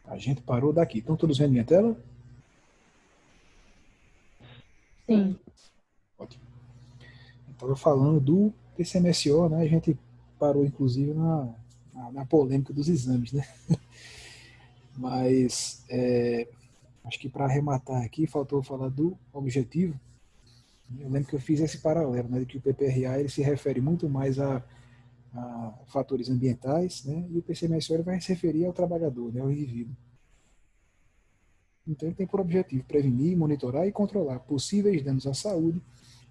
A gente parou daqui. Estão todos vendo minha tela? Sim. Ótimo. Estava falando do PCMSO, né? A gente parou, inclusive, na polêmica dos exames, né? Mas acho que para arrematar aqui, faltou falar do objetivo. Eu lembro que eu fiz esse paralelo, né? De que o PPRA ele se refere muito mais a fatores ambientais, né? E o PCMSO ele vai se referir ao trabalhador, né? Ao indivíduo. Então ele tem por objetivo prevenir, monitorar e controlar possíveis danos à saúde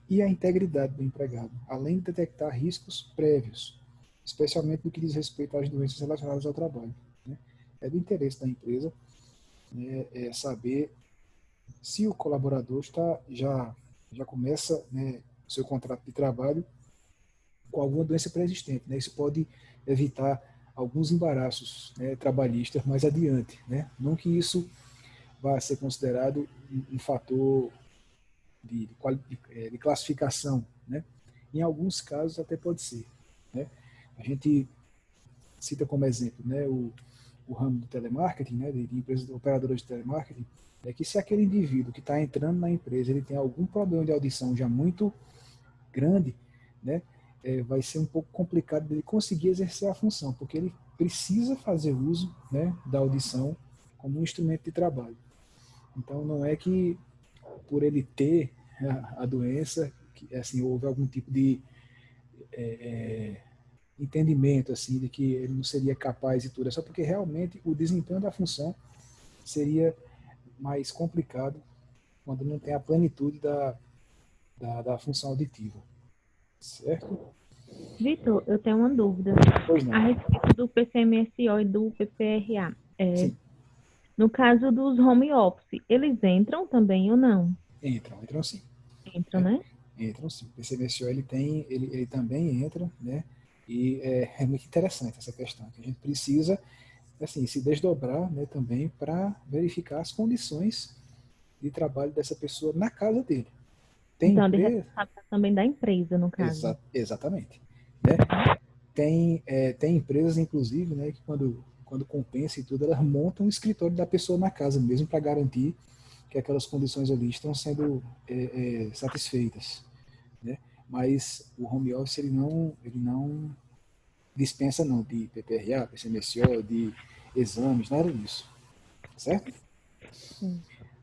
e à integridade do empregado, além de detectar riscos prévios, especialmente no que diz respeito às doenças relacionadas ao trabalho, né? É do interesse da empresa, né, saber se o colaborador já começa, né, o seu contrato de trabalho com alguma doença pré-existente, né? Isso pode evitar alguns embaraços, né, trabalhistas mais adiante, né? Não que isso vá ser considerado um fator de classificação, né? Em alguns casos até pode ser, né? A gente cita como exemplo, né, o ramo do telemarketing, né, de empresas operadoras de telemarketing, é que se aquele indivíduo que está entrando na empresa ele tem algum problema de audição já muito grande, né, vai ser um pouco complicado dele conseguir exercer a função, porque ele precisa fazer uso, né, da audição como um instrumento de trabalho. Então não é que por ele ter a doença, que, assim, houve algum tipo de entendimento assim de que ele não seria capaz e tudo, é só porque realmente o desempenho da função seria mais complicado quando não tem a plenitude da função auditiva, certo? Vitor, eu tenho uma dúvida Pois a não. respeito do PCMSO e do PPRA. Sim, No caso dos home office, eles entram também ou não? entram sim. Entram, Né? né? Entram sim. O PCMSO ele também entra, né? E é muito interessante essa questão, que a gente precisa assim, se desdobrar, né, também para verificar as condições de trabalho dessa pessoa na casa dele. Tem Então, é de empresa, responsabilidade também da empresa, no caso. exatamente, né? Tem empresas, inclusive, né, que quando compensa e tudo, elas montam um escritório da pessoa na casa mesmo para garantir que aquelas condições ali estão sendo satisfeitas, né? Mas o home office ele não dispensa não de PPRA, PCMSO, de exames, nada disso, certo? Sim.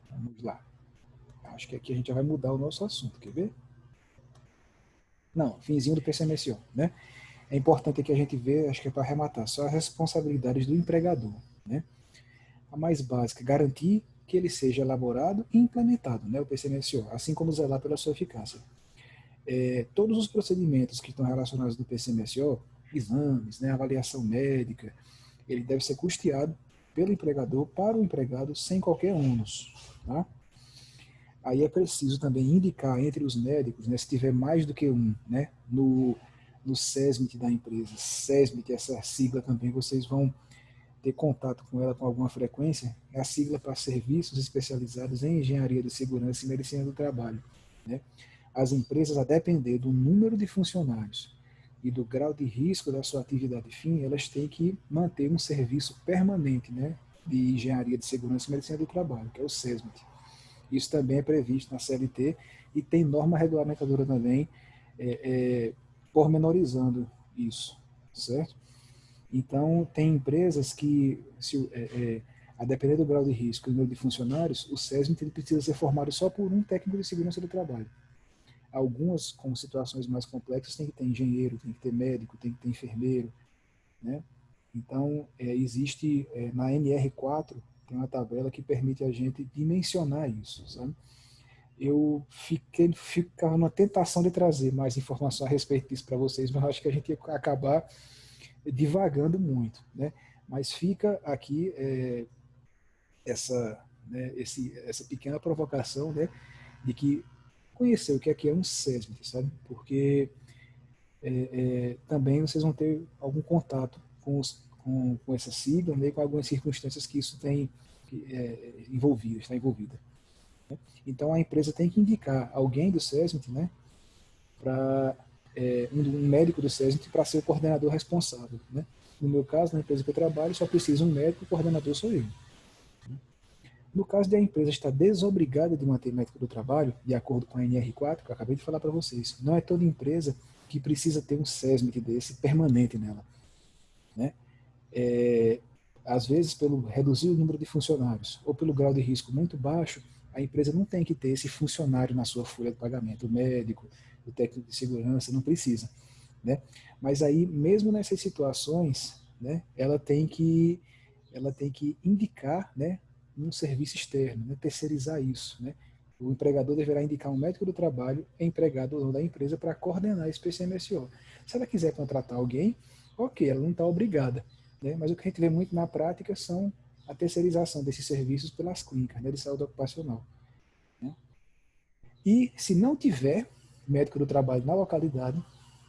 Vamos lá. Acho que aqui a gente já vai mudar o nosso assunto, quer ver? Não, finzinho do PCMSO, né? É importante que a gente vê, acho que é para arrematar, só as responsabilidades do empregador, né? A mais básica, garantir que ele seja elaborado e implementado, né, o PCMSO, assim como zelar pela sua eficácia. Todos os procedimentos que estão relacionados do PCMSO, exames, né, avaliação médica, ele deve ser custeado pelo empregador para o empregado sem qualquer ônus, tá? Aí é preciso também indicar entre os médicos, né, se tiver mais do que um, né, no SESMIT da empresa. SESMIT, essa sigla também, vocês vão ter contato com ela com alguma frequência, é a sigla para Serviços Especializados em Engenharia de Segurança e Medicina do Trabalho, né? As empresas, a depender do número de funcionários e do grau de risco da sua atividade fim, elas têm que manter um serviço permanente, né, de Engenharia de Segurança e Medicina do Trabalho, que é o SESMIT. Isso também é previsto na CLT e tem norma regulamentadora também pormenorizando isso, certo? Então, tem empresas que, a depender do grau de risco e do número de funcionários, o SESMIT ele precisa ser formado só por um técnico de segurança do trabalho. Algumas, com situações mais complexas, tem que ter engenheiro, tem que ter médico, tem que ter enfermeiro, né? Então, existe na NR4, tem uma tabela que permite a gente dimensionar isso, sabe? Eu ficava numa tentação de trazer mais informação a respeito disso para vocês, mas acho que a gente ia acabar divagando muito, né? Mas fica aqui essa pequena provocação, né, de que conhecer o que aqui é um SESMIT, sabe? Porque também vocês vão ter algum contato com essa sigla, né, com algumas circunstâncias que isso tem está envolvida. Né? Então, a empresa tem que indicar alguém do SESMIT, né, para um médico do SESMIT para ser o coordenador responsável. Né? No meu caso, na empresa que eu trabalho, só precisa um médico, o coordenador sou eu. No caso de a empresa estar desobrigada de manter médico do trabalho, de acordo com a NR4, que eu acabei de falar para vocês, não é toda empresa que precisa ter um SESMIT desse permanente nela. Né? Às vezes, pelo reduzir o número de funcionários ou pelo grau de risco muito baixo, a empresa não tem que ter esse funcionário na sua folha de pagamento. O médico, o técnico de segurança, não precisa. Né? Mas aí, mesmo nessas situações, né, ela tem que indicar, né, um serviço externo, né, terceirizar isso. Né? O empregador deverá indicar um médico do trabalho, empregado ou não da empresa, para coordenar esse PCMSO. Se ela quiser contratar alguém, ok, ela não está obrigada. Né? Mas o que a gente vê muito na prática são a terceirização desses serviços pelas clínicas, né, de saúde ocupacional. Né? E se não tiver médico do trabalho na localidade,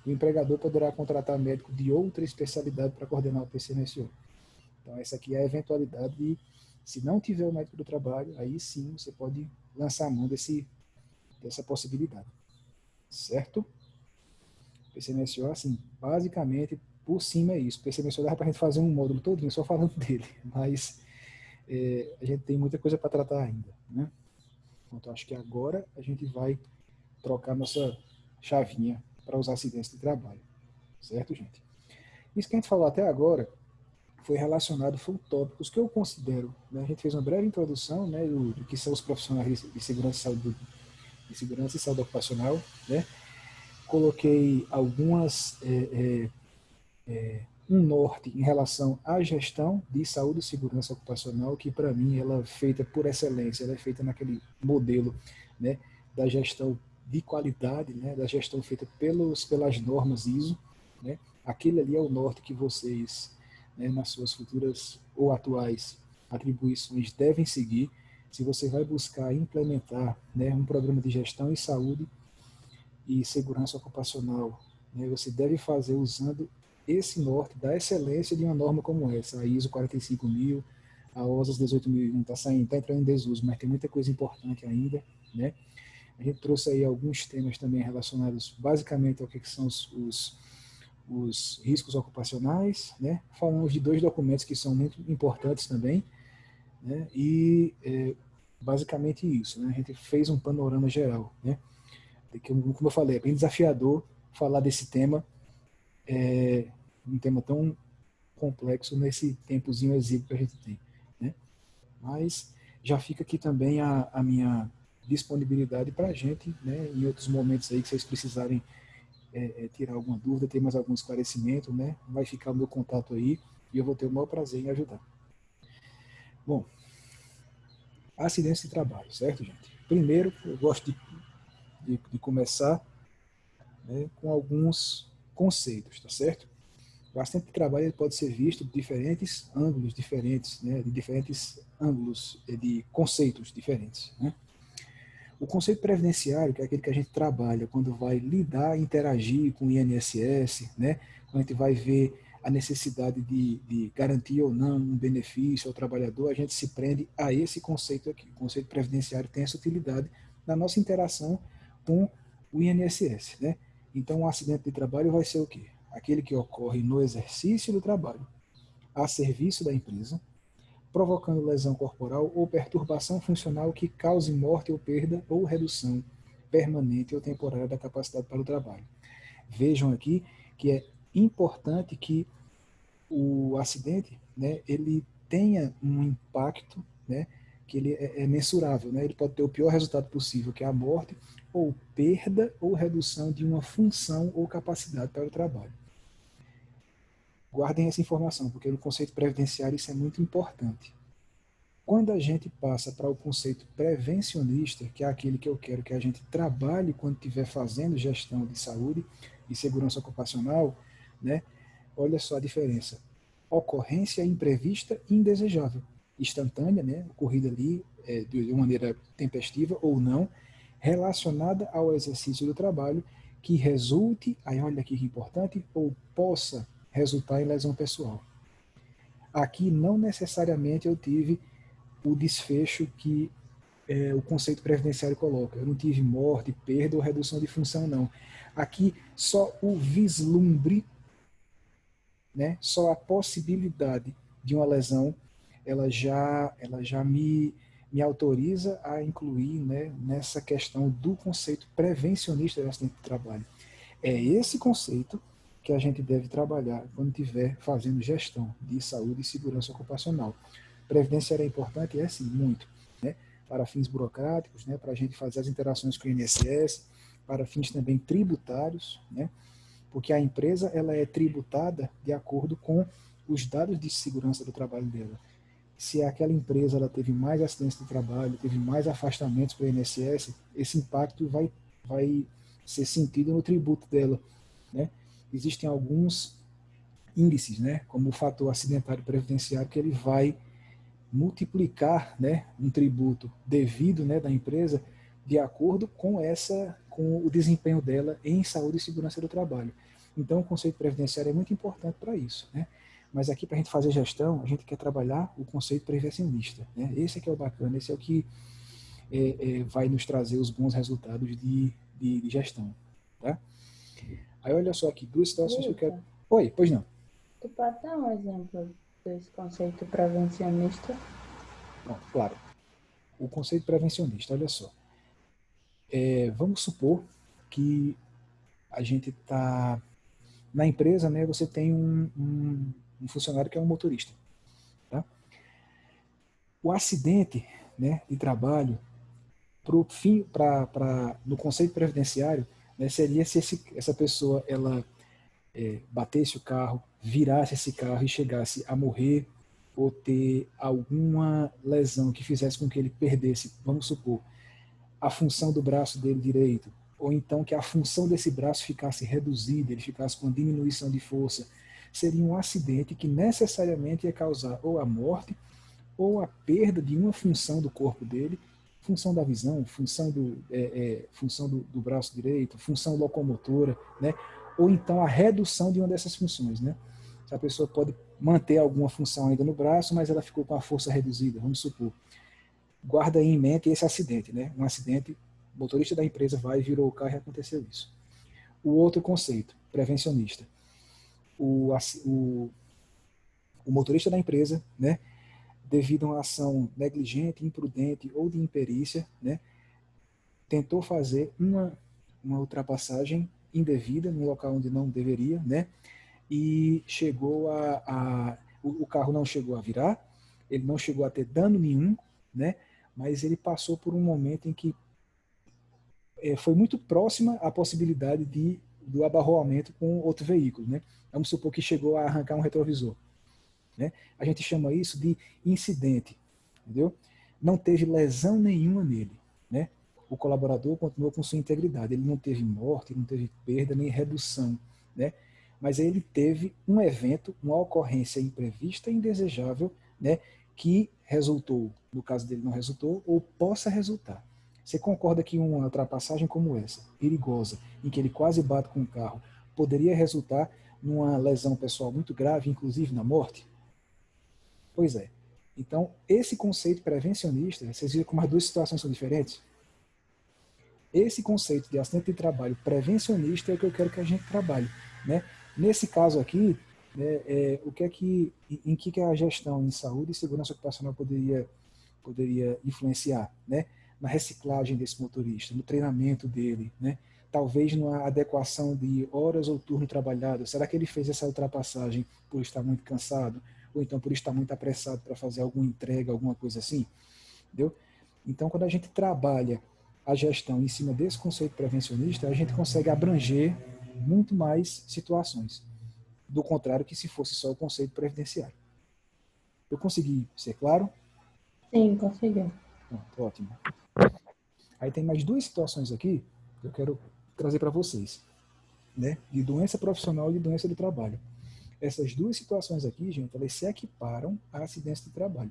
o empregador poderá contratar médico de outra especialidade para coordenar o PCMSO. Então, essa aqui é a eventualidade de, se não tiver o médico do trabalho, aí sim você pode lançar a mão dessa possibilidade. Certo? PCMSO, assim, basicamente, por cima é isso. PCMSO dá para a gente fazer um módulo todinho só falando dele, mas a gente tem muita coisa para tratar ainda. Né? Então, acho que agora a gente vai trocar nossa chavinha para os acidentes de trabalho. Certo, gente? Isso que a gente falou até agora foi relacionado, foram tópicos que eu considero, né, a gente fez uma breve introdução, né, do que são os profissionais de segurança e saúde ocupacional, né, coloquei algumas, um norte em relação à gestão de saúde e segurança ocupacional, que para mim ela é feita por excelência, ela é feita naquele modelo, né, da gestão de qualidade, né, da gestão feita pelas normas ISO, né, aquele ali é o norte que vocês, né, nas suas futuras ou atuais atribuições devem seguir. Se você vai buscar implementar, né, um programa de gestão em saúde e segurança ocupacional, né, você deve fazer usando esse norte da excelência de uma norma como essa, a ISO 45000, a OSAS 18001 está entrando em desuso, mas tem muita coisa importante ainda, né? A gente trouxe aí alguns temas também relacionados basicamente ao que são os riscos ocupacionais, né? Falamos de 2 documentos que são muito importantes também, né? E basicamente isso, né? A gente fez um panorama geral, né? Como eu falei, é bem desafiador falar desse tema, um tema tão complexo nesse tempozinho exíguo que a gente tem, né? Mas já fica aqui também a minha disponibilidade para a gente, né? Em outros momentos aí que vocês precisarem tirar alguma dúvida, ter mais algum esclarecimento, né? Vai ficar o meu contato aí e eu vou ter o maior prazer em ajudar. Bom, acidentes de trabalho, certo, gente? Primeiro, eu gosto de começar, né, com alguns conceitos, tá certo? O acidente de trabalho ele pode ser visto de diferentes ângulos diferentes, né, de diferentes ângulos, de conceitos diferentes, né? O conceito previdenciário, que é aquele que a gente trabalha quando vai lidar, interagir com o INSS, né? Quando a gente vai ver a necessidade de garantir ou não um benefício ao trabalhador, a gente se prende a esse conceito aqui. O conceito previdenciário tem essa utilidade na nossa interação com o INSS, né? Então, o acidente de trabalho vai ser o quê? Aquele que ocorre no exercício do trabalho, a serviço da empresa, provocando lesão corporal ou perturbação funcional que cause morte ou perda ou redução permanente ou temporária da capacidade para o trabalho. Vejam aqui que é importante que o acidente, né, ele tenha um impacto, né, que ele é mensurável, né? Ele pode ter o pior resultado possível, que é a morte ou perda ou redução de uma função ou capacidade para o trabalho. Guardem essa informação, porque no conceito previdenciário isso é muito importante. Quando a gente passa para o conceito prevencionista, que é aquele que eu quero que a gente trabalhe quando estiver fazendo gestão de saúde e segurança ocupacional, né? Olha só a diferença. Ocorrência imprevista e indesejável. Instantânea, né? Ocorrida ali de uma maneira tempestiva ou não, relacionada ao exercício do trabalho, que resulte, aí olha aqui que importante, ou possa resultar em lesão pessoal. Aqui não necessariamente eu tive o desfecho que o conceito previdenciário coloca. Eu não tive morte, perda ou redução de função, não. Aqui, só o vislumbre, né, só a possibilidade de uma lesão, ela já me autoriza a incluir, né, nessa questão do conceito prevencionista de acidente de trabalho. É esse conceito que a gente deve trabalhar quando estiver fazendo gestão de saúde e segurança ocupacional. Previdenciário é importante? É sim, muito. Né? Para fins burocráticos, né? Para a gente fazer as interações com o INSS, para fins também tributários, né? Porque a empresa ela é tributada de acordo com os dados de segurança do trabalho dela. Se aquela empresa ela teve mais acidentes de trabalho, teve mais afastamentos para o INSS, esse impacto vai ser sentido no tributo dela. Né? Existem alguns índices, né, como o fator acidentário previdenciário, que ele vai multiplicar, né, um tributo devido, né, da empresa de acordo com o desempenho dela em saúde e segurança do trabalho. Então, o conceito previdenciário é muito importante para isso, né? Mas aqui, para a gente fazer gestão, a gente quer trabalhar o conceito prevencionista, né? Esse é que é o bacana, esse é o que vai nos trazer os bons resultados de gestão, tá? Aí, olha só aqui, duas situações que eu quero... Vitor, Oi, pois não. tu pode dar um exemplo desse conceito prevencionista? Pronto, claro. O conceito prevencionista, olha só. Vamos supor que a gente está na empresa, né? Você tem um funcionário que é um motorista, tá? O acidente, né, de trabalho, no conceito previdenciário, né, seria se essa pessoa ela batesse o carro, virasse esse carro e chegasse a morrer ou ter alguma lesão que fizesse com que ele perdesse, vamos supor, a função do braço dele direito, ou então que a função desse braço ficasse reduzida, ele ficasse com diminuição de força, seria um acidente que necessariamente ia causar ou a morte ou a perda de uma função do corpo dele, função da visão, função do braço direito, função locomotora, né? Ou então a redução de uma dessas funções, né? Se a pessoa pode manter alguma função ainda no braço, mas ela ficou com a força reduzida, vamos supor. Guarda aí em mente esse acidente, né? Um acidente, o motorista da empresa vai, virou o carro e aconteceu isso. O outro conceito, prevencionista. O, o, o motorista da empresa, né? Devido a uma ação negligente, imprudente ou de imperícia, né? Tentou fazer uma ultrapassagem indevida no local onde não deveria, né? E chegou o carro não chegou a virar, ele não chegou a ter dano nenhum, né? Mas ele passou por um momento em que foi muito próxima a possibilidade do abarroamento com outro veículo, né? Vamos supor que chegou a arrancar um retrovisor, né? A gente chama isso de incidente, entendeu? Não teve lesão nenhuma nele, né? O colaborador continuou com sua integridade, ele não teve morte, não teve perda nem redução, né? Mas ele teve um evento, uma ocorrência imprevista e indesejável, né? Que resultou, no caso dele não resultou, ou possa resultar. Você concorda que uma ultrapassagem como essa, perigosa, em que ele quase bate com o carro, poderia resultar numa lesão pessoal muito grave, inclusive na morte? Pois é. Então, esse conceito prevencionista, vocês viram como as duas situações são diferentes? Esse conceito de acidente de trabalho prevencionista é o que eu quero que a gente trabalhe, né? Nesse caso aqui, né, o que é em que a gestão em saúde e segurança ocupacional poderia influenciar, né? Na reciclagem desse motorista, no treinamento dele, né? Talvez numa adequação de horas ou turno trabalhado. Será que ele fez essa ultrapassagem por estar muito cansado? Ou então por estar muito apressado para fazer alguma entrega, alguma coisa assim? Entendeu? Então, quando a gente trabalha a gestão em cima desse conceito prevencionista, a gente consegue abranger muito mais situações. Do contrário que se fosse só o conceito previdenciário. Eu consegui ser claro? Sim, conseguiu. Pronto, ótimo. Aí tem mais duas situações aqui que eu quero trazer para vocês, né? De doença profissional e de doença do trabalho. Essas duas situações aqui, gente, elas se equiparam a acidentes de trabalho,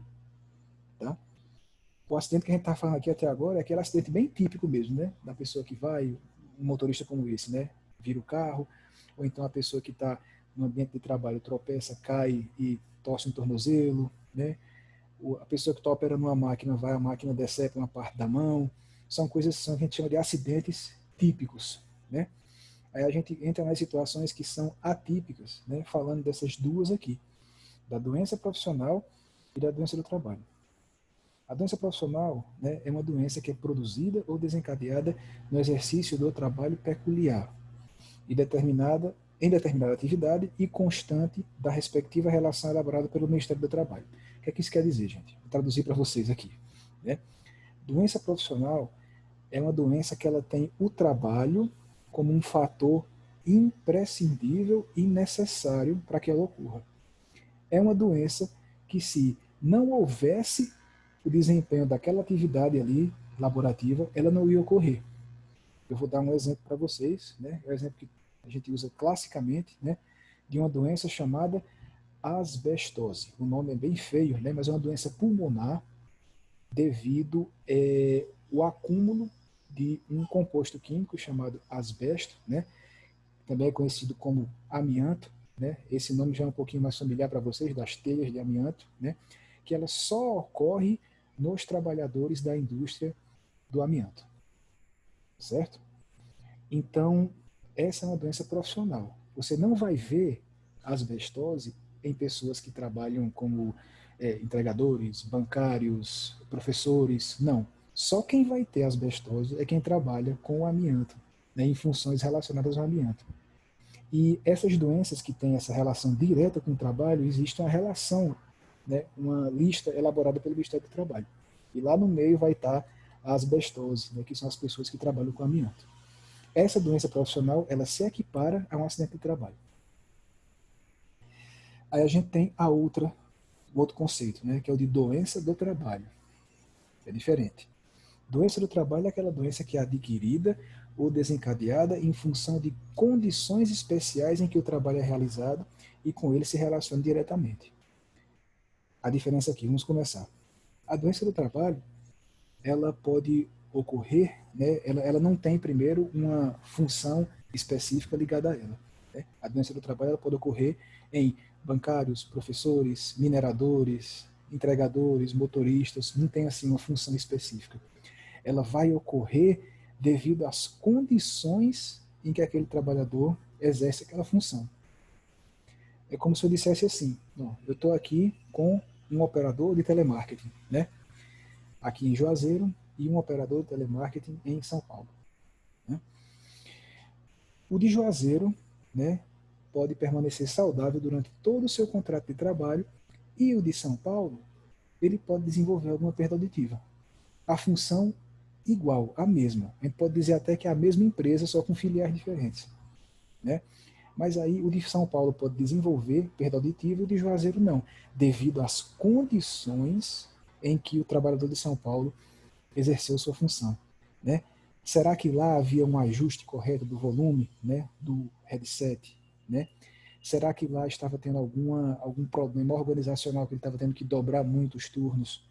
tá? O acidente que a gente está falando aqui até agora é aquele acidente bem típico mesmo, né? Da pessoa que vai, um motorista como esse, né? Vira o carro, ou então a pessoa que está no ambiente de trabalho tropeça, cai e torce um tornozelo, né? a pessoa que está operando uma máquina a máquina decepa uma parte da mão. São coisas que a gente chama de acidentes típicos, né? Aí a gente entra nas situações que são atípicas, né? Falando dessas duas aqui, da doença profissional e da doença do trabalho. A doença profissional, né, é uma doença que é produzida ou desencadeada no exercício do trabalho peculiar e em determinada atividade e constante da respectiva relação elaborada pelo Ministério do Trabalho. O que é que isso quer dizer, gente? Vou traduzir para vocês aqui, né? Doença profissional é uma doença que ela tem o trabalho como um fator imprescindível e necessário para que ela ocorra. É uma doença que, se não houvesse o desempenho daquela atividade ali laborativa, ela não ia ocorrer. Eu vou dar um exemplo para vocês, né? É um exemplo que a gente usa classicamente, né? De uma doença chamada asbestose. O nome é bem feio, né? Mas é uma doença pulmonar devido ao acúmulo de um composto químico chamado asbesto, né? Também é conhecido como amianto, né? Esse nome já é um pouquinho mais familiar para vocês, das telhas de amianto, né? Que ela só ocorre nos trabalhadores da indústria do amianto, certo? Então, essa é uma doença profissional. Você não vai ver asbestose em pessoas que trabalham como entregadores, bancários, professores, não. Só quem vai ter asbestose é quem trabalha com o amianto, né, em funções relacionadas ao amianto. E essas doenças que têm essa relação direta com o trabalho, existe uma relação, né, uma lista elaborada pelo Ministério do Trabalho. E lá no meio vai estar a asbestose, né, que são as pessoas que trabalham com amianto. Essa doença profissional, ela se equipara a um acidente de trabalho. Aí a gente tem o outro conceito, né, que é o de doença do trabalho. É diferente. Doença do trabalho é aquela doença que é adquirida ou desencadeada em função de condições especiais em que o trabalho é realizado e com ele se relaciona diretamente. A diferença aqui, vamos começar. A doença do trabalho, ela pode ocorrer, né, ela não tem, primeiro, uma função específica ligada a ela. Né? A doença do trabalho ela pode ocorrer em bancários, professores, mineradores, entregadores, motoristas, não tem assim uma função específica. Ela vai ocorrer devido às condições em que aquele trabalhador exerce aquela função. É como se eu dissesse assim, eu estou aqui com um operador de telemarketing, né? Aqui em Juazeiro, e um operador de telemarketing em São Paulo. Né? O de Juazeiro, né, pode permanecer saudável durante todo o seu contrato de trabalho, e o de São Paulo, ele pode desenvolver alguma perda auditiva. A função igual, a mesma. A gente pode dizer até que é a mesma empresa, só com filiais diferentes. Né? Mas aí o de São Paulo pode desenvolver perda auditiva e o de Juazeiro não, devido às condições em que o trabalhador de São Paulo exerceu sua função. Né? Será que lá havia um ajuste correto do volume, né, do headset? Né? Será que lá estava tendo algum problema organizacional, que ele estava tendo que dobrar muito os turnos?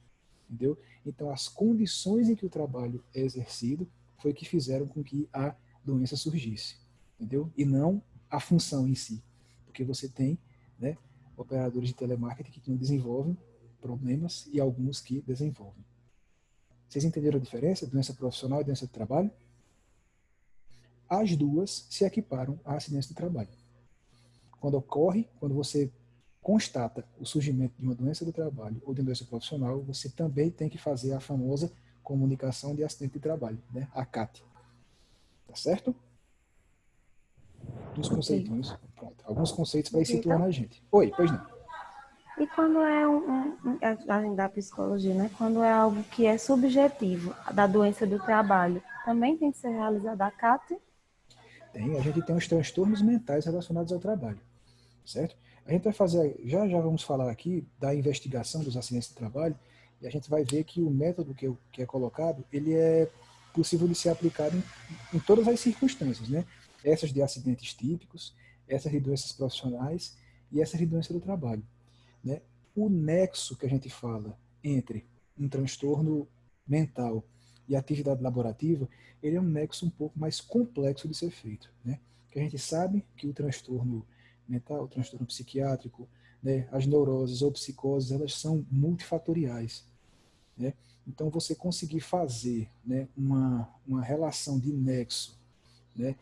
Entendeu? Então, as condições em que o trabalho é exercido foi que fizeram com que a doença surgisse. Entendeu? E não a função em si. Porque você tem, né, operadores de telemarketing que não desenvolvem problemas e alguns que desenvolvem. Vocês entenderam a diferença? Doença profissional e doença do trabalho? As duas se equiparam a acidentes do trabalho. Quando você constata o surgimento de uma doença do trabalho ou de uma doença profissional, você também tem que fazer a famosa comunicação de acidente de trabalho, né? A CAT. Tá certo? Dos conceitinhos. Pronto. Alguns conceitos para ir situando a gente. Oi, pois não. E quando é a gente da psicologia, né? Quando é algo que é subjetivo, da doença do trabalho, também tem que ser realizada a CAT? A gente tem os transtornos mentais relacionados ao trabalho, certo? A gente vai fazer, já vamos falar aqui da investigação dos acidentes de trabalho, e a gente vai ver que o método que é colocado, ele é possível de ser aplicado em todas as circunstâncias, né? Essas de acidentes típicos, essas de doenças profissionais e essas de doença do trabalho. Né? O nexo que a gente fala entre um transtorno mental e atividade laborativa, ele é um nexo um pouco mais complexo de ser feito. Né? Que a gente sabe que o transtorno mental, o transtorno psiquiátrico, né, as neuroses ou psicoses, elas são multifatoriais, né? Então, você conseguir fazer, né, uma relação de nexo, né,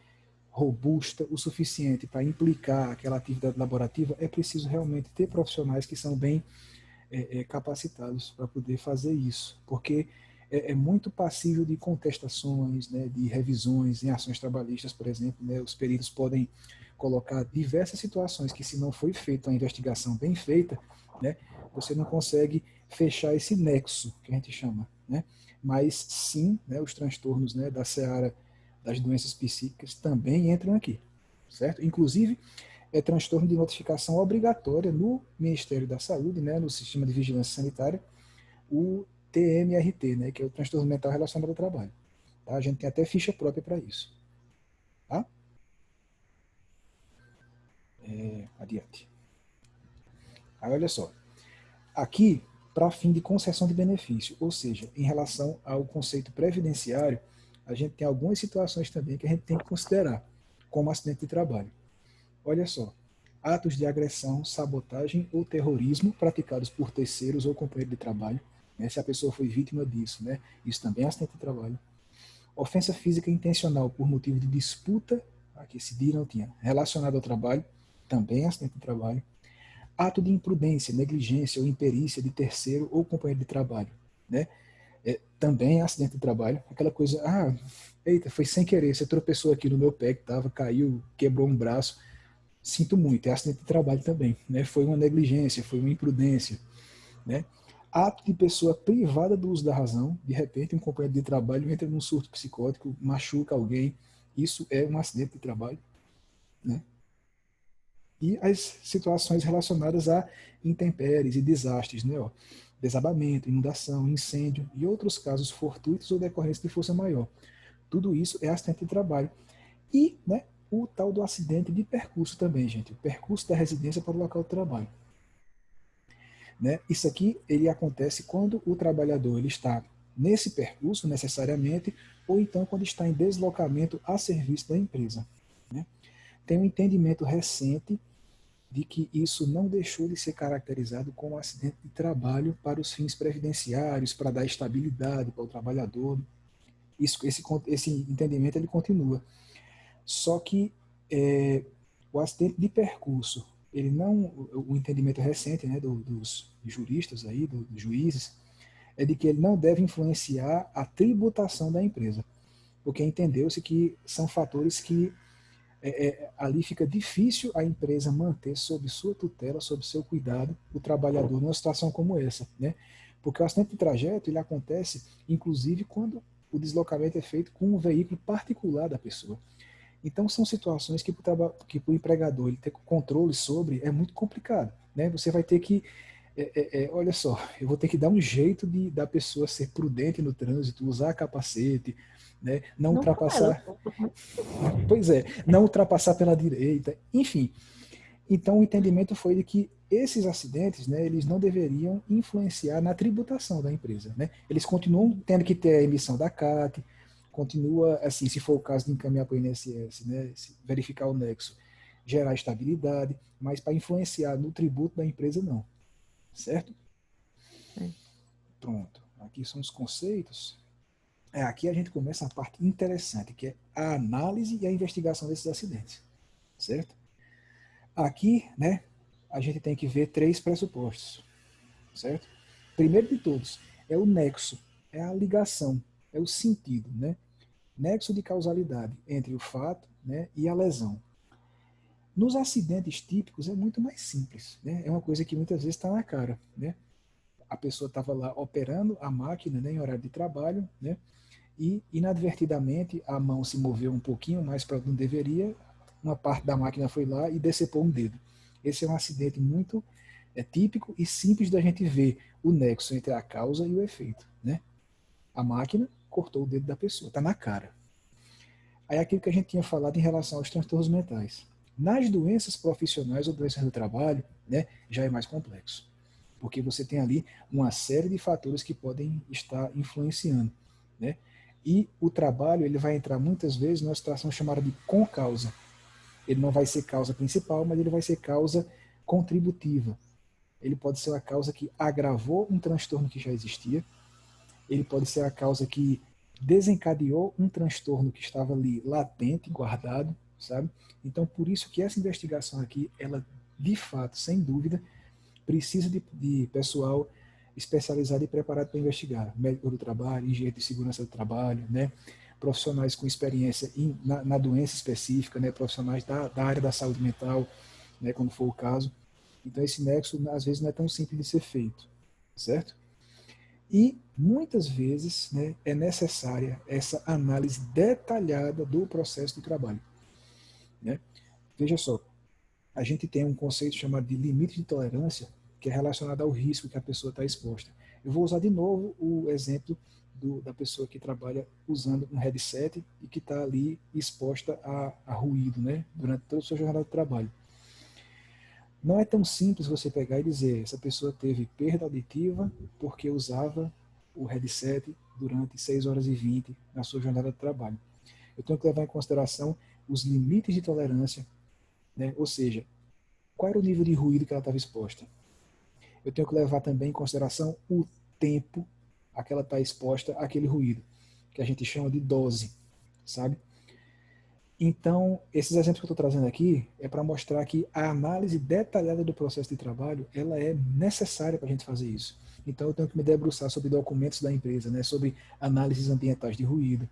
robusta o suficiente para implicar aquela atividade laborativa, é preciso realmente ter profissionais que são bem capacitados para poder fazer isso, porque é muito passível de contestações, né, de revisões em ações trabalhistas, por exemplo, né, os peritos podem colocar diversas situações que, se não foi feita uma investigação bem feita, né, você não consegue fechar esse nexo que a gente chama, né? Mas sim, né, os transtornos, né, da seara das doenças psíquicas também entram aqui, certo? Inclusive, é transtorno de notificação obrigatória no Ministério da Saúde, né, no Sistema de Vigilância Sanitária, o TMRT, né, que é o transtorno mental relacionado ao trabalho. Tá? A gente tem até ficha própria para isso. Tá? Adiante. Aí, olha só. Aqui, para fim de concessão de benefício, ou seja, em relação ao conceito previdenciário, a gente tem algumas situações também que a gente tem que considerar, como acidente de trabalho. Olha só, atos de agressão, sabotagem ou terrorismo praticados por terceiros ou companheiros de trabalho, né, se a pessoa foi vítima disso, né, isso também é acidente de trabalho. Ofensa física intencional por motivo de disputa, aqui esse dia não tinha, relacionado ao trabalho, também é acidente de trabalho. Ato de imprudência, negligência ou imperícia de terceiro ou companheiro de trabalho, né, também é acidente de trabalho. Aquela coisa, eita, foi sem querer, você tropeçou aqui no meu pé que estava, caiu, quebrou um braço. Sinto muito, é acidente de trabalho também, né? Foi uma negligência, foi uma imprudência, né? Ato de pessoa privada do uso da razão, de repente um companheiro de trabalho entra num surto psicótico, machuca alguém, isso é um acidente de trabalho, né? E as situações relacionadas a intempéries e desastres, né? Ó, desabamento, inundação, incêndio e outros casos fortuitos ou decorrentes de força maior. Tudo isso é acidente de trabalho. E, né, o tal do acidente de percurso também, gente. O percurso da residência para o local de trabalho. Né? Isso aqui ele acontece quando o trabalhador ele está nesse percurso necessariamente, ou então quando está em deslocamento a serviço da empresa. Né? Tem um entendimento recente de que isso não deixou de ser caracterizado como acidente de trabalho para os fins previdenciários, para dar estabilidade para o trabalhador. Esse entendimento ele continua. Só que o acidente de percurso, ele não, o entendimento recente, né, dos juristas aí, dos juízes, é de que ele não deve influenciar a tributação da empresa, porque entendeu-se que são fatores que ali fica difícil a empresa manter sob sua tutela, sob seu cuidado, o trabalhador numa situação como essa, né? Porque o acidente de trajeto ele acontece, inclusive, quando o deslocamento é feito com um veículo particular da pessoa. Então, são situações que para o empregador ele ter controle sobre é muito complicado. Né? Você vai ter que, olha só, eu vou ter que dar um jeito da pessoa ser prudente no trânsito, usar capacete, né? Não ultrapassar. Pois é, não ultrapassar pela direita, enfim. Então, o entendimento foi de que esses acidentes, né, eles não deveriam influenciar na tributação da empresa. Né? Eles continuam tendo que ter a emissão da CAT, continua, assim, se for o caso de encaminhar para o INSS, né, verificar o nexo, gerar estabilidade, mas para influenciar no tributo da empresa, não. Certo? Pronto. Aqui são os conceitos. Aqui a gente começa a parte interessante, que é a análise e a investigação desses acidentes. Certo? Aqui, né, a gente tem que ver 3 pressupostos. Certo? Primeiro de todos, é o nexo, é a ligação, é o sentido, né? Nexo de causalidade entre o fato, né, e a lesão. Nos acidentes típicos é muito mais simples. Né? É uma coisa que muitas vezes está na cara. Né? A pessoa estava lá operando a máquina, né, em horário de trabalho, né, e inadvertidamente a mão se moveu um pouquinho mais para onde não deveria, uma parte da máquina foi lá e decepou um dedo. Esse é um acidente muito típico e simples da gente ver o nexo entre a causa e o efeito. Né? A máquina cortou o dedo da pessoa, está na cara. Aí aquilo que a gente tinha falado em relação aos transtornos mentais. Nas doenças profissionais ou doenças do trabalho, né, já é mais complexo. Porque você tem ali uma série de fatores que podem estar influenciando. Né? E o trabalho ele vai entrar muitas vezes numa situação chamada de concausa. Ele não vai ser causa principal, mas ele vai ser causa contributiva. ele pode ser a causa que agravou um transtorno que já existia, ele pode ser a causa que desencadeou um transtorno que estava ali latente, guardado, sabe? Então, por isso que essa investigação aqui, ela, de fato, sem dúvida, precisa de pessoal especializado e preparado para investigar. Médico do trabalho, engenheiro de segurança do trabalho, né? Profissionais com experiência na doença específica, né? Profissionais da área da saúde mental, né? Quando for o caso. Então, esse nexo, às vezes, não é tão simples de ser feito, certo? E, muitas vezes, né, é necessária essa análise detalhada do processo de trabalho, né? Veja só, a gente tem um conceito chamado de limite de tolerância, que é relacionado ao risco que a pessoa está exposta. Eu vou usar de novo o exemplo da pessoa que trabalha usando um headset e que está ali exposta a ruído, né, durante toda a sua jornada de trabalho. Não é tão simples você pegar e dizer essa pessoa teve perda auditiva porque usava o headset durante 6 horas e 20 na sua jornada de trabalho. Eu tenho que levar em consideração os limites de tolerância, né? Ou seja, qual era o nível de ruído que ela estava exposta. Eu tenho que levar também em consideração o tempo a que ela está exposta àquele ruído, que a gente chama de dose, sabe? Então, esses exemplos que eu estou trazendo aqui é para mostrar que a análise detalhada do processo de trabalho, ela é necessária para a gente fazer isso. Então, eu tenho que me debruçar sobre documentos da empresa, né, sobre análises ambientais de ruído,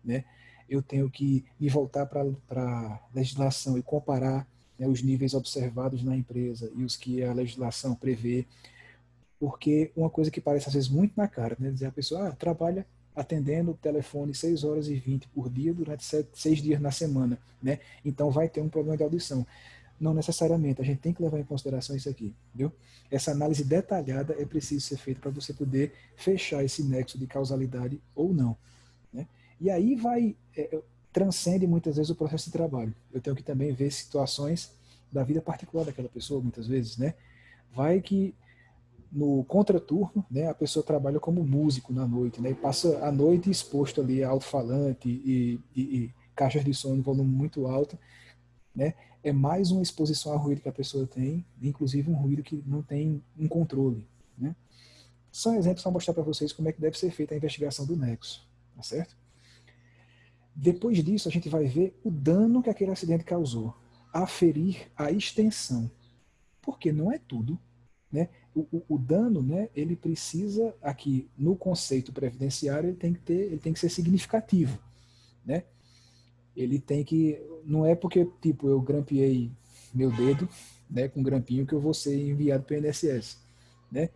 né? Eu tenho que me voltar para a legislação e comparar, né, os níveis observados na empresa e os que a legislação prevê, porque uma coisa que parece às vezes muito na cara, né, dizer a pessoa trabalha atendendo o telefone 6 horas e 20 por dia durante 6 dias na semana, né? Então vai ter um problema de audição. Não necessariamente, a gente tem que levar em consideração isso aqui, viu? Essa análise detalhada é preciso ser feita para você poder fechar esse nexo de causalidade ou não, né? E aí transcende muitas vezes o processo de trabalho. Eu tenho que também ver situações da vida particular daquela pessoa, muitas vezes, né? Vai que no contraturno, né, a pessoa trabalha como músico na noite, né, e passa a noite exposto ali a alto-falante e caixas de som em volume muito alto, né, é mais uma exposição a ruído que a pessoa tem, inclusive um ruído que não tem um controle, né. São exemplos para mostrar para vocês como é que deve ser feita a investigação do nexo, tá certo? Depois disso, a gente vai ver o dano que aquele acidente causou, aferir a extensão, porque não é tudo, né? O dano, né, ele precisa, aqui no conceito previdenciário, ele tem que ser significativo, né? Ele tem que, não é porque, tipo, eu grampeei meu dedo, né, com um grampinho que eu vou ser enviado para o INSS, né?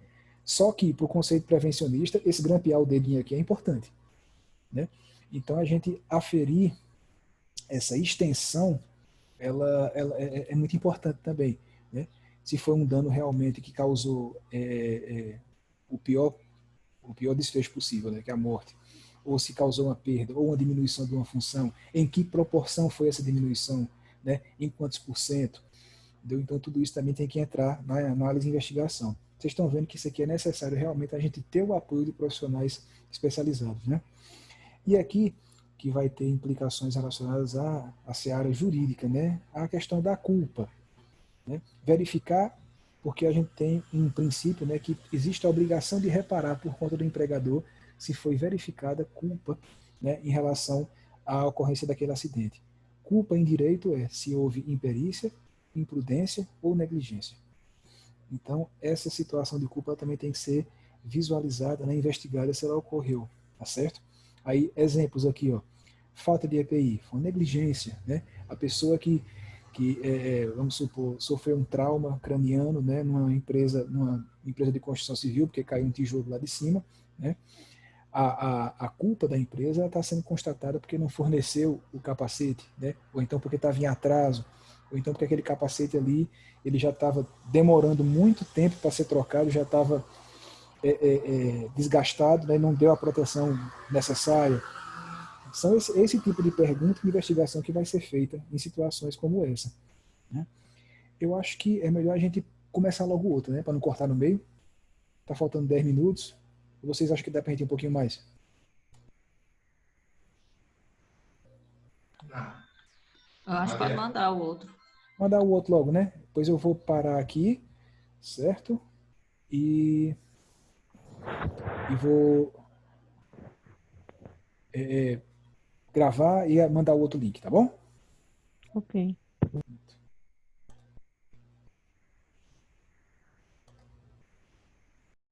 Só que, para o conceito prevencionista, esse grampear o dedinho aqui é importante, né? Então, a gente aferir essa extensão, ela é muito importante também, né? Se foi um dano realmente que causou o pior o pior desfecho possível, né, que é a morte, ou se causou uma perda ou uma diminuição de uma função, em que proporção foi essa diminuição, né, em quantos por cento, entendeu? Então tudo isso também tem que entrar na análise e investigação. Vocês estão vendo que isso aqui é necessário realmente a gente ter o apoio de profissionais especializados, né? E aqui que vai ter implicações relacionadas à seara jurídica, né? A questão da culpa, né? Verificar, porque a gente tem um princípio, né, que existe a obrigação de reparar por conta do empregador se foi verificada culpa, né, em relação à ocorrência daquele acidente. Culpa em direito é se houve imperícia, imprudência ou negligência. Então, essa situação de culpa também tem que ser visualizada, né, investigada se ela ocorreu, tá certo? Aí, exemplos aqui, ó. Falta de EPI, foi negligência, né? A pessoa que vamos supor, sofreu um trauma craniano, né, numa empresa de construção civil, porque caiu um tijolo lá de cima, né? A culpa da empresa está sendo constatada porque não forneceu o capacete, né? Ou então porque estava em atraso, ou então porque aquele capacete ali ele já estava demorando muito tempo para ser trocado, já estava desgastado, né? Não deu a proteção necessária. São esse tipo de pergunta e investigação que vai ser feita em situações como essa, né? Eu acho que é melhor a gente começar logo outra, né? Para não cortar no meio. Tá faltando 10 minutos. Vocês acham que dá para a gente ir um pouquinho mais? Eu acho que pode mandar o outro. Mandar o outro logo, né? Pois eu vou parar aqui, certo? e vou gravar e mandar o outro link, tá bom? Ok.